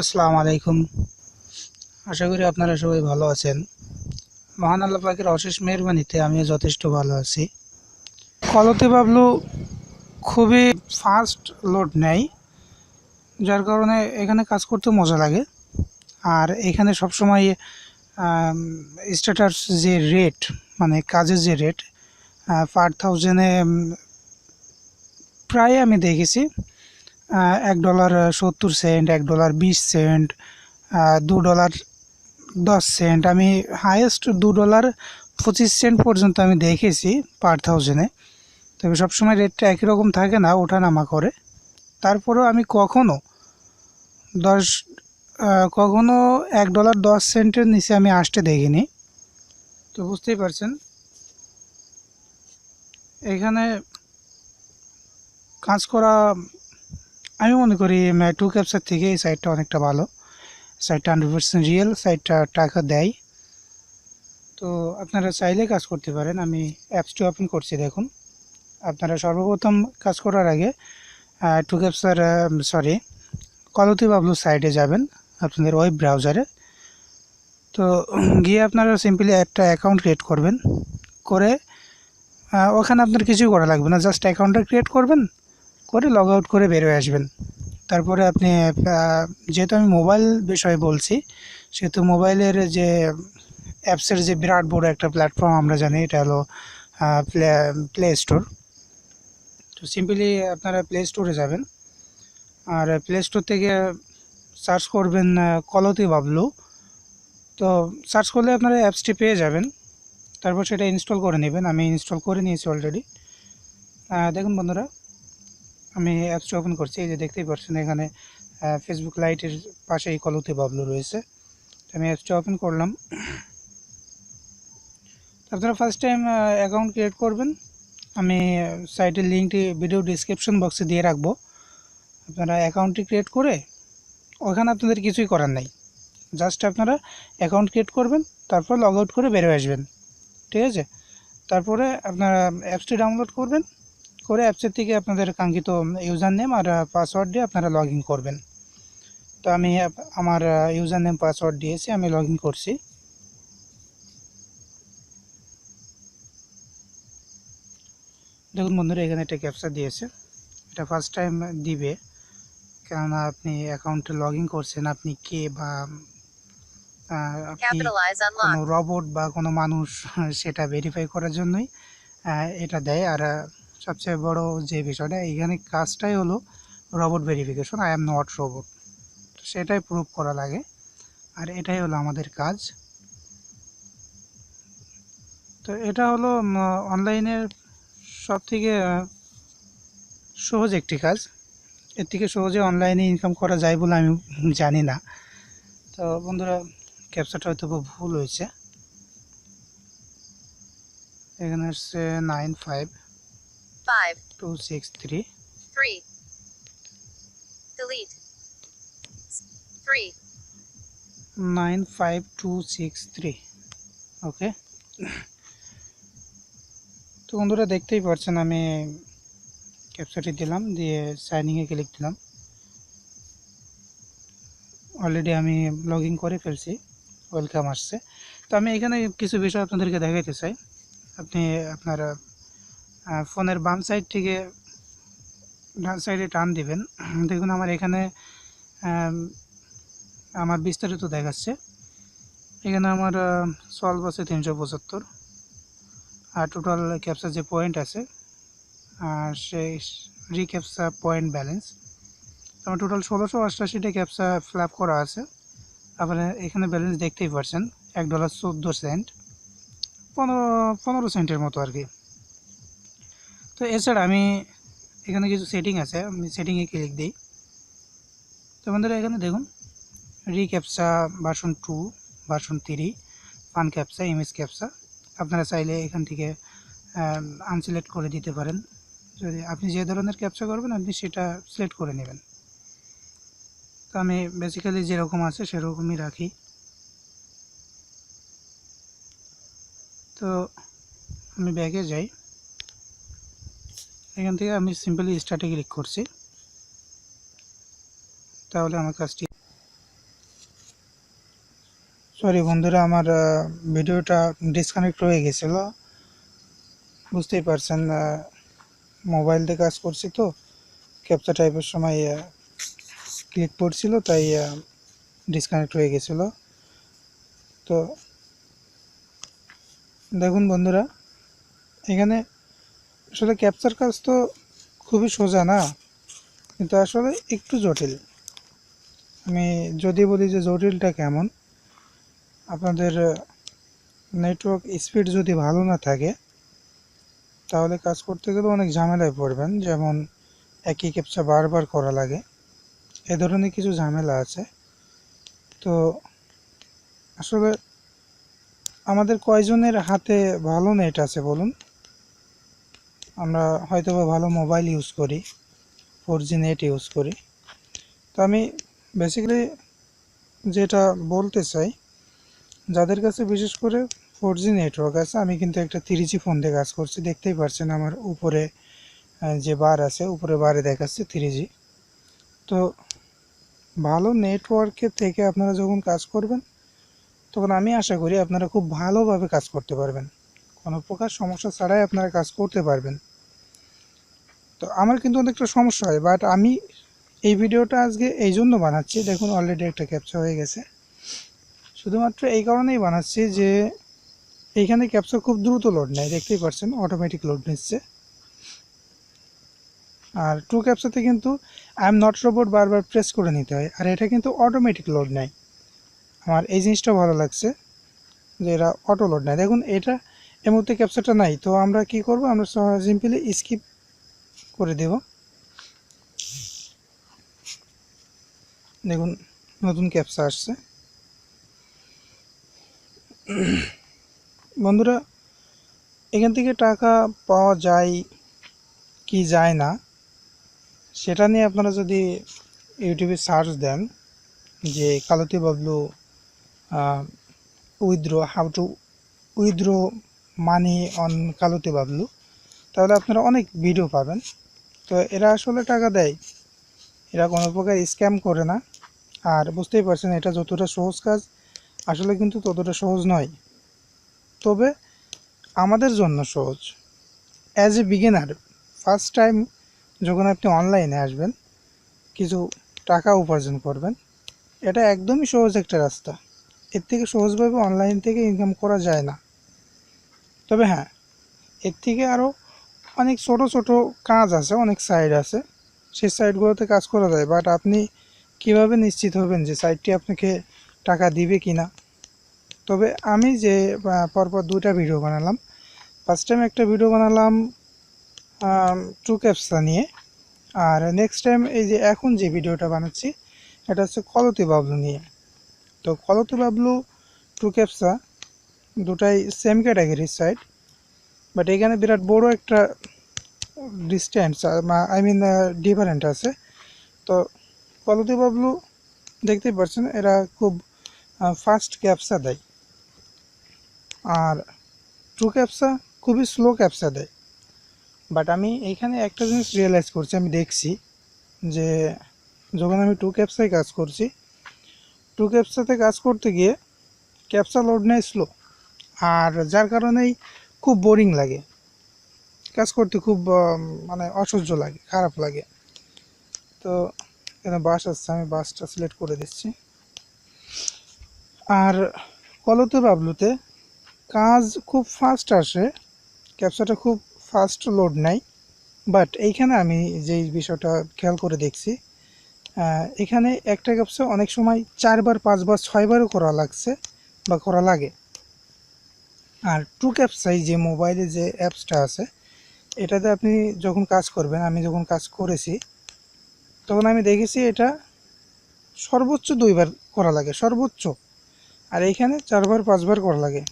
আসসালামু আলাইকুম। আশা করি আপনারা সবাই ভালো আছেন। মহান আল্লাহ পাকের অশেষ মেহেরবানিতে আমিও যথেষ্ট ভালো আছি। কলতিবাবলু খুবই ফাস্ট লোড নেয়, যার কারণে এখানে কাজ করতে মজা লাগে। আর এখানে সবসময় স্ট্যাটাস যে রেট, মানে কাজের যে রেট, পার থাউজেন্ডে প্রায় আমি দেখেছি $1.70, $1.20, $2.10। আমি হাইয়েস্ট $2.25 পর্যন্ত আমি দেখেছি পার থাউজেন্ডে। তবে সবসময় রেটটা একই রকম থাকে না, ওঠানামা করে। তারপরেও আমি দশ কখনো $1.10 নিচে আমি আসতে দেখিনি। তো বুঝতেই পারছেন এখানে কাজ করা, আমি মনে করি টু ক্যাপচার থেকে এই সাইটটা অনেকটা ভালো। সাইটটা 100% রিয়েল, সাইটটা টাকা দেয়। তো আপনারা চাইলে কাজ করতে পারেন। আমি অ্যাপসটি ওপেন করছি, দেখুন। আপনারা সর্বপ্রথম কাজ করার আগে টু ক্যাপচার কলতিবাবলু সাইটে যাবেন আপনাদের ওয়েব ব্রাউজারে। তো গিয়ে আপনারা সিম্পলি একটা অ্যাকাউন্ট ক্রিয়েট করবেন। করে ওখানে আপনার কিছুই করা লাগবে না, জাস্ট অ্যাকাউন্টটা ক্রিয়েট করবেন, করে লগ আউট করে বেরোয় আসবেন। তারপরে আপনি যেহেতু আমি মোবাইল বিষয়ে বলছি, সেহেতু মোবাইলের যে অ্যাপসের যে বিরাট বড় একটা প্ল্যাটফর্ম আমরা জানি, এটা হলো প্লে স্টোর। তো সিম্পলি আপনারা প্লে স্টোরে যাবেন, আর প্লে স্টোর থেকে সার্চ করবেন কলতিবাবলু। তো সার্চ করলে আপনারা অ্যাপসটি পেয়ে যাবেন। তারপর সেটা ইনস্টল করে নেবেন। আমি ইনস্টল করে নিয়েছি অলরেডি। দেখুন বন্ধুরা, আমি অ্যাপসটি ওপেন করছি। এই যে দেখতেই পাচ্ছেন এখানে ফেসবুক লাইটের পাশেই কলতিবাবলু রয়েছে। আমি অ্যাপসটি ওপেন করলাম। আপনারা ফার্স্ট টাইম অ্যাকাউন্ট ক্রিয়েট করবেন। আমি সাইটের লিঙ্কটি ভিডিও ডিসক্রিপশন বক্সে দিয়ে রাখবো। আপনারা অ্যাকাউন্টটি ক্রিয়েট করে, ওখানে আপনাদের কিছুই করার নাই, জাস্ট আপনারা অ্যাকাউন্ট ক্রিয়েট করবেন, তারপর লগ আউট করে বেরোয় আসবেন। ঠিক আছে? তারপরে আপনারা অ্যাপসটি ডাউনলোড করবেন, করে অ্যাপসের থেকে আপনাদের কাঙ্ক্ষিত ইউজার নেম আর পাসওয়ার্ড দিয়ে আপনারা লগ ইন করবেন। তো আমি আমার ইউজার নেম পাসওয়ার্ড দিয়েছি, আমি লগ ইন করছি। দেখুন বন্ধুরা, এখানে একটা ক্যাপচা দিয়েছে। এটা ফার্স্ট টাইম দিবে, কেননা আপনি অ্যাকাউন্টে লগ ইন করছেন। আপনি কে বা আপনি কোনো রোবট বা কোনো মানুষ, সেটা ভেরিফাই করার জন্যই এটা দেয়। আর সবচেয়ে বড় যে বিষয়টা এখানে কাজটাই হলো robot verification. I am not robot, সেটাই প্রুভ করা লাগে, আর এটাই হলো আমাদের কাজ। তো এটা হলো অনলাইনের সবথেকে সহজ একটি কাজ। এর থেকে সহজে অনলাইনে ইনকাম করা যায় বলে আমি জানি না। তো বন্ধুরা, ক্যাপচাটা হয়তো ভুল হয়েছে। এখানে হচ্ছে 95263 95263। ওকে। তো বন্ধুরা, দেখতেই পাচ্ছেন আমি ক্যাপচাটি দিলাম, দিয়ে সাইনিংয়ে ক্লিক দিলাম। অলরেডি আমি লগ ইন করে ফেলছি, ওয়েলকাম আসছে। তো আমি এখানে কিছু বিষয় আপনাদেরকে দেখাইতে চাই। আপনি আপনার ফোনের বাম সাইড থেকে ডান সাইডে টান দিবেন। দেখুন আমার এখানে আমার বিস্তারিত দেখাচ্ছে। এখানে আমার সলভ আছে 375, আর টোটাল ক্যাপচার যে পয়েন্ট আছে সেই রিক্যাপচা পয়েন্ট ব্যালেন্স আমার টোটাল 1688টা ক্যাপচা ফিল আপ করা আছে। আপনারা এখানে ব্যালেন্স দেখতেই পাচ্ছেন, $1.14, 15 সেন্টের মতো আর কি। তো এছাড়া আমি এখানে কিছু সেটিং আছে, আমি সেটিংয়ে ক্লিক দিই। তো বন্ধুরা, এখানে দেখুন recaptcha version 2, version 3, fun captcha, image captcha. আপনারা চাইলে এখান থেকে আনসিলেক্ট করে দিতে পারেন। যদি আপনি যে ধরনের ক্যাপচা করবেন আপনি সেটা সিলেক্ট করে নেবেন। তো আমি বেসিক্যালি যেরকম আছে সেরকমই রাখি। তো আমি ব্যাগে যাই, এখান থেকে আমি সিম্পলি স্টার্টে ক্লিক করছি, তাহলে আমার কাজটি সরি বন্ধুরা, আমার ভিডিওটা ডিসকানেক্ট হয়ে গেছিল। বুঝতেই পারছেন, মোবাইল দিয়ে কাজ করছি তো ক্যাপচা টাইপের সময় ক্লিক করছিল, তাই ডিসকানেক্ট হয়ে গেছিল। তো দেখুন বন্ধুরা, এখানে আসলে ক্যাপচার কাজ তো খুবই সোজা না, কিন্তু আসলে একটু জটিল। আমি যদি বলি যে জটিলটা কেমন, আপনাদের নেটওয়ার্ক স্পিড যদি ভালো না থাকে তাহলে কাজ করতে গেলে অনেক ঝামেলায় পড়বেন। যেমন একই ক্যাপচা বারবার করা লাগে, এ ধরনের কিছু ঝামেলা আছে। তো আসলে আমাদের কয়জনের হাতে ভালো নেট আছে বলুন? আমরা হয়তোবা ভালো মোবাইল ইউজ করি, 4G নেট ইউজ করি। তো আমি বেসিক্যালি যেটা বলতে চাই, যাদের কাছে বিশেষ করে 4G নেটওয়ার্ক আছে, আমি কিন্তু একটা 3G ফোন দিয়ে কাজ করছি, দেখতেই পাচ্ছেন আমার উপরে যে বার আছে, উপরে বারে দেখাচ্ছে 3G। তো ভালো নেটওয়ার্কের থেকে আপনারা যখন কাজ করবেন তখন আমি আশা করি আপনারা খুব ভালোভাবে কাজ করতে পারবেন, কোনো প্রকার সমস্যা ছাড়াই আপনারা কাজ করতে পারবেন। তো আমার কিন্তু অনেকটা সমস্যা হয়, বাট আমি এই ভিডিওটা আজকে এই জন্য বানাচ্ছি। দেখুন অলরেডি একটা ক্যাপচা হয়ে গেছে, শুধুমাত্র এই কারণেই বানাচ্ছি যে এইখানে ক্যাপচা খুব দ্রুত লোড নেয়, দেখতেই পাচ্ছেন অটোমেটিক লোড নিচ্ছে। আর টু ক্যাপচাতে কিন্তু আই এম নট রোবট বারবার প্রেস করে নিতে হয়, আর এটা কিন্তু অটোমেটিক লোড নেয়। আমার এই জিনিসটা ভালো লাগছে যে এরা অটো লোড নেয়। দেখুন এটা এই মুহূর্তে ক্যাপচাটা নাই, তো আমরা কি করব, আমরা সিম্পলি স্কিপ করে দেব। দেখুন নতুন ক্যাপচা আসছে। বন্ধুরা, এখান থেকে টাকা পাওয়া যায় কি যায় না সেটা নিয়ে আপনারা যদি ইউটিউবে সার্চ দেন যে কালতিবাবলু withdraw, how to withdraw money on কালতিবাবলু, তাহলে আপনারা অনেক ভিডিও পাবেন। তো এরা আসলে টাকা দেয়, এরা কোনো প্রকার স্ক্যাম করে না। আর বুঝতেই পারছেন এটা যতটা সহজ কাজ আসলে কিন্তু ততটা সহজ নয়, তবে আমাদের জন্য সহজ। As a beginner, first time যখন আপনি অনলাইনে আসবেন, কিছু টাকা উপার্জন করবেন, এটা একদমই সহজ একটা রাস্তা। এর থেকে সহজভাবে অনলাইন থেকে ইনকাম করা যায় না। তবে হ্যাঁ, এর থেকে আরও অনেক ছোট ছোট কাজ আছে, অনেক সাইট আছে, সেই সাইটগুলোতে কাজ করা যায়। বাট আপনি কিভাবে নিশ্চিত হবেন যে সাইটটি আপনাকে টাকা দিবে কি না? তবে আমি যে পরপর দুটা ভিডিও বানালাম, ফার্স্ট টাইম একটা ভিডিও বানালাম টু ক্যাপচা নিয়ে, আর নেক্সট টাইম এই যে এখন যে ভিডিওটা বানাচ্ছি এটা হচ্ছে কলতিবাবলু নিয়ে। তো কলতিবাবলু, টু ক্যাপচা দুটাই সেম ক্যাটাগরির সাইট, বাট এখানে বিরাট বড় একটা ডিস্টেন্স, আই মিন ডিফারেন্ট আছে। তো কলতিবাবলু দেখতেই পাচ্ছেন এরা খুব ফাস্ট ক্যাপচা দেয়, আর টু ক্যাপচা খুবই স্লো ক্যাপচা দেয়। বাট আমি এইখানে একটা জিনিস রিয়েলাইজ করছি, আমি দেখছি যে যখন আমি টু ক্যাপচায় কাজ করছি, টু ক্যাপচাতে কাজ করতে গিয়ে ক্যাপচা লোড নেয় স্লো, আর যার কারণেই খুব বোরিং লাগে কাজ করতে, খুব মানে অসহ্য লাগে, খারাপ লাগে। তো এখানে বাস আসছে, আমি বাসটা সিলেক্ট করে দিচ্ছি। আর কলতিবাবলুতে কাজ খুব ফাস্ট আসে, ক্যাপচাটা খুব ফাস্ট লোড নেয়। বাট এইখানে আমি যেই বিষয়টা খেয়াল করে দেখছি, এখানে একটা ক্যাপচা অনেক সময় 4বার 5বার 6বারও করা লাগছে বা করা লাগে। আর টু ক্যাপচাই যে মোবাইলে যে অ্যাপসটা আছে, এটাতে আপনি যখন কাজ করবেন, আমি যখন কাজ করেছি তখন আমি দেখেছি এটা সর্বোচ্চ 2বার করা লাগে, সর্বোচ্চ। আর এইখানে 4বার 5বার করা লাগে।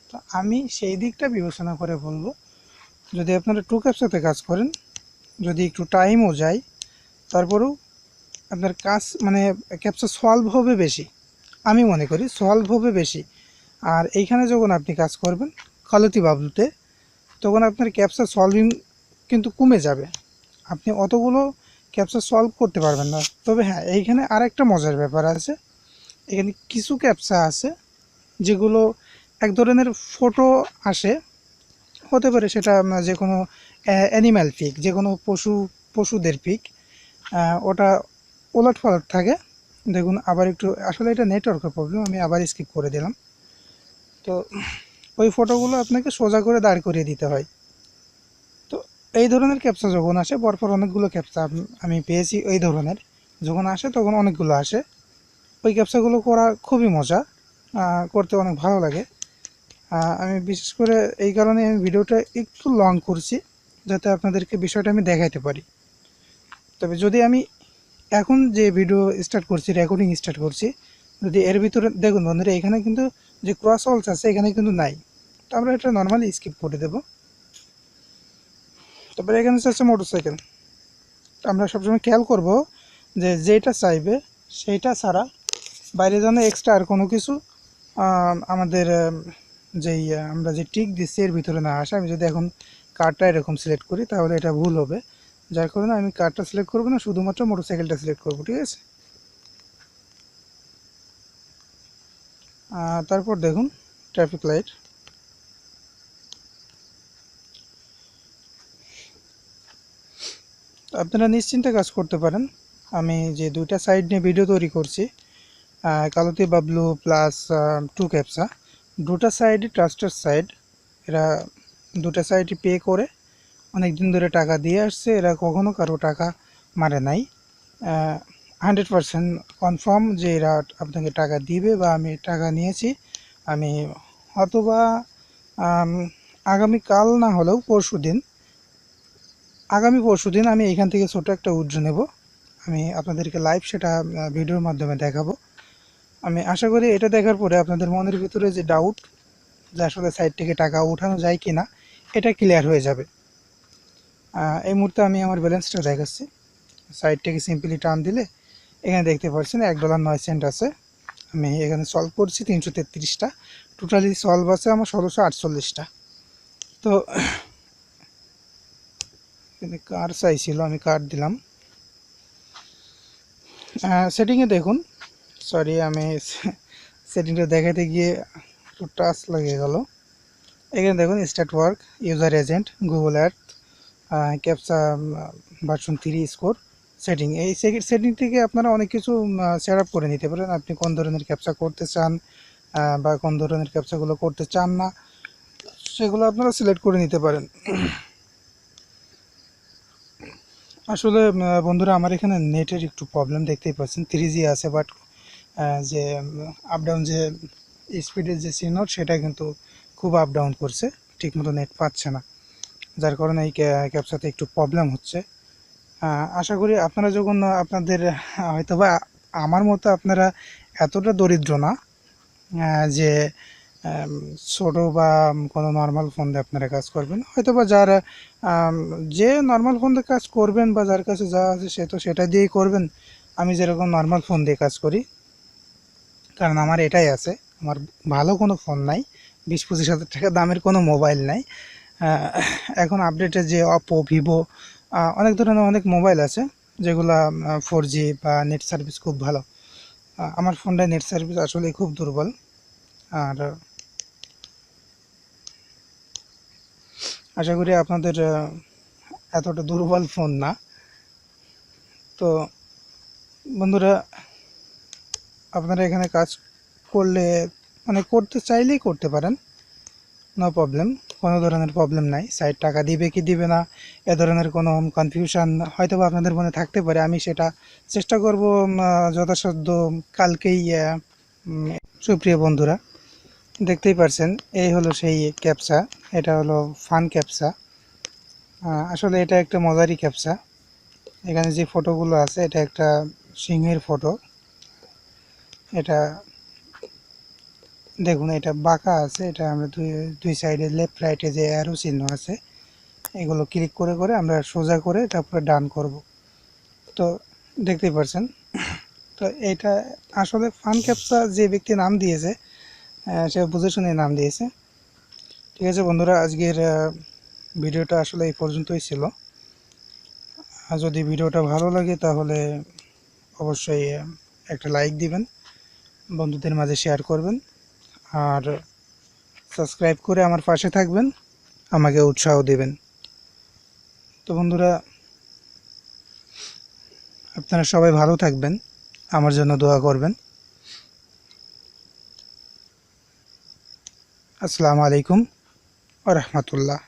তো আমি সেই দিকটা বিবেচনা করে বলবো, যদি আপনারা টু ক্যাপচাতে কাজ করেন, যদি একটু টাইমও যায়, তারপরেও আপনার কাজ মানে ক্যাপচা সলভ হবে বেশি, আমি মনে করি সলভ হবে বেশি। আর এইখানে যখন আপনি কাজ করবেন কলতিবাবলুতে, তখন আপনার ক্যাপচা সলভিং কিন্তু কমে যাবে, আপনি অতগুলো ক্যাপচা সলভ করতে পারবেন না। তবে হ্যাঁ, এইখানে আরেকটা মজার ব্যাপার আছে, এখানে কিছু ক্যাপচা আছে যেগুলো এক ধরনের ফটো আসে, হতে পারে সেটা যে কোনো অ্যানিম্যাল পিক, যে কোনো পশুদের পিক, ওটা ওলট পালট থাকে। দেখুন আবার একটু, আসলে এটা নেটওয়ার্কের প্রবলেম, আমি আবার স্কিপ করে দিলাম। তো ওই ফটোগুলো আপনাকে সোজা করে দাঁড় করিয়ে দিতে হয়। তো এই ধরনের ক্যাপচা যখন আসে, পরপর অনেকগুলো ক্যাপচা আমি পেয়েছি এই ধরনের, যখন আসে তখন অনেকগুলো আসে। ওই ক্যাপচাগুলো করা খুবই মজা, করতে অনেক ভালো লাগে। আমি বিশেষ করে এই কারণে আমি ভিডিওটা একটু লং করছি, যাতে আপনাদেরকে বিষয়টা আমি দেখাইতে পারি। তবে যদি আমি এখন যে ভিডিও স্টার্ট করছি, রেকর্ডিং স্টার্ট করছি, যদি এর ভিতরে দেখুন বন্ধুরা, এখানে কিন্তু যে ক্রস অলস আছে এখানে কিন্তু নাই, তো আমরা এটা নর্মালি স্কিপ করে দেব। তারপরে এখানে আছে মোটরসাইকেল। আমরা সবসময় খেয়াল করব যে যেটা চাইবে সেইটা ছাড়া বাইরে যেন এক্সট্রা আর কোনো কিছু আমাদের যেই আমরা যে টিক দিচ্ছি এর ভিতরে না আসে। আমি যদি এখন কারটা এরকম সিলেক্ট করি তাহলে এটা ভুল হবে, যার কারণে আমি কারটা সিলেক্ট করবো না, শুধুমাত্র মোটরসাইকেলটা সিলেক্ট করবো, ঠিক আছে। তারপর দেখুন ট্রাফিক লাইট। আপনারা নিশ্চিন্তে কাজ করতে পারেন। আমি যে দুইটা সাইড নিয়ে ভিডিও তৈরি করছি, কালোতিবাবলু প্লাস টু ক্যাপচা, দুটা সাইডই ট্রাস্টেড সাইড। এরা দুটা সাইডই পে করে অনেক দিন ধরে টাকা দিয়ে আসছে, এরা কখনো কারো টাকা মারে নাই। 100% কনফার্ম যে এরা আপনাকে টাকা দিবে বা আমি টাকা নিয়েছি। আমি অথবা আগামীকাল না হলেও আগামী পরশু দিন আমি এখান থেকে ছোটো একটা উইথড্র নেব। আমি আপনাদেরকে লাইভ সেটা ভিডিওর মাধ্যমে দেখাবো। আমি আশা করি এটা দেখার পরে আপনাদের মনের ভিতরে যে ডাউট, যে আসলে সাইট থেকে টাকা উঠানো যায় কি না, এটা ক্লিয়ার হয়ে যাবে। এই মুহূর্তে আমি আমার ব্যালেন্সটা দেখাচ্ছি। সাইট থেকে সিম্পলি টার্ন দিলে এখানে দেখতে পাচ্ছেন $1.09 আছে। আমি এখানে সলভ করছি 333টা, টোটালি সলভ আছে আমার 1648টা। তো এখানে কার চাইছিল, আমি কার দিলাম। সেটিংয়ে দেখুন, সরি আমি সেটিংটা দেখাতে গিয়ে একটু টাচ লাগে গেল। এখানে দেখুন start work, user agent, Google Earth, captcha version 3 score setting. এই সেটিং থেকে আপনারা অনেক কিছু সেট আপ করে নিতে পারেন। আপনি কোন ধরনের ক্যাপচা করতে চান বা কোন ধরনের ক্যাপচাগুলো করতে চান না, সেগুলো আপনারা সিলেক্ট করে নিতে পারেন। আসলে বন্ধুরা, আমার এখানে নেটের একটু প্রবলেম, দেখতেই পাচ্ছেন 3G আছে, বাট যে আপ ডাউন যে স্পিডের যে সিগন্যাল সেটা কিন্তু খুব আপ ডাউন করছে, ঠিকমতো নেট পাচ্ছে না, যার কারণে এই ক্যাপচাতে একটু প্রবলেম হচ্ছে। আশা করি আপনারা যখন আপনাদের হয়তো বা আমার মতো আপনারা এতটা দরিদ্র না যে ছোটো বা কোনো নর্মাল ফোন দিয়ে আপনারা কাজ করবেন। হয়তো বা যারা যে নর্মাল ফোন দিয়ে কাজ করবেন বা যার কাছে যা আছে সে তো সেটা দিয়েই করবেন। আমি যেরকম নর্মাল ফোন দিয়ে কাজ করি, কারণ আমার এটাই আছে, আমার ভালো কোনো ফোন নাই, 20-25 হাজার টাকা দামের কোনো মোবাইল নাই। এখন আপডেটের যে অপো, ভিভো, অনেক ধরনের অনেক মোবাইল আছে যেগুলা 4G বা নেট সার্ভিস খুব ভালো। আমার ফোনটায় নেট সার্ভিস আসলে খুব দুর্বল। আর আশা করি আপনাদের এতটা দুর্বল ফোন না। তো বন্ধুরা, আপনারা এখানে কাজ করলে মানে করতে চাইলেই করতে পারেন, নো প্রবলেম, কোনো ধরনের প্রবলেম নাই। সাইট টাকা দিবে কি দিবে না এ ধরনের কোনো কনফিউশন হয়তো বা আপনাদের মনে থাকতে পারে। আমি সেটা চেষ্টা করব যথাসাধ্য কালকেই। সুপ্রিয় বন্ধুরা, দেখতেই পারছেন এই হলো সেই ক্যাপচা, এটা হলো ফান ক্যাপচা। আসলে এটা একটা মজারই ক্যাপচা। এখানে যে ফটোগুলো আছে এটা একটা সিংহের ফটো। এটা দেখুন, এটা বাঁকা আছে, এটা আমরা দুই সাইডে লেফট রাইটে যে অ্যারো চিহ্ন আছে এগুলো ক্লিক করে করে আমরা সোজা করে তারপরে ডান করব। তো দেখতেই পাচ্ছেন। তো এটা আসলে ফান ক্যাপচা যে ব্যক্তি নাম দিয়েছে সে বুঝে শুনে নাম দিয়েছে। ঠিক আছে বন্ধুরা, আজকের ভিডিওটা আসলে এই পর্যন্তই ছিল। আর যদি ভিডিওটা ভালো লাগে তাহলে অবশ্যই একটা লাইক দিবেন, বন্ধুদের মাঝে শেয়ার করবেন। আর সাবস্ক্রাইব করে আমার পাশে থাকবেন, আমাকে উৎসাহ দেবেন। তো বন্ধুরা, আপনারা সবাই ভালো থাকবেন, আমার জন্য দোয়া করবেন। আসসালামু আলাইকুম ওয়া রাহমাতুল্লাহ।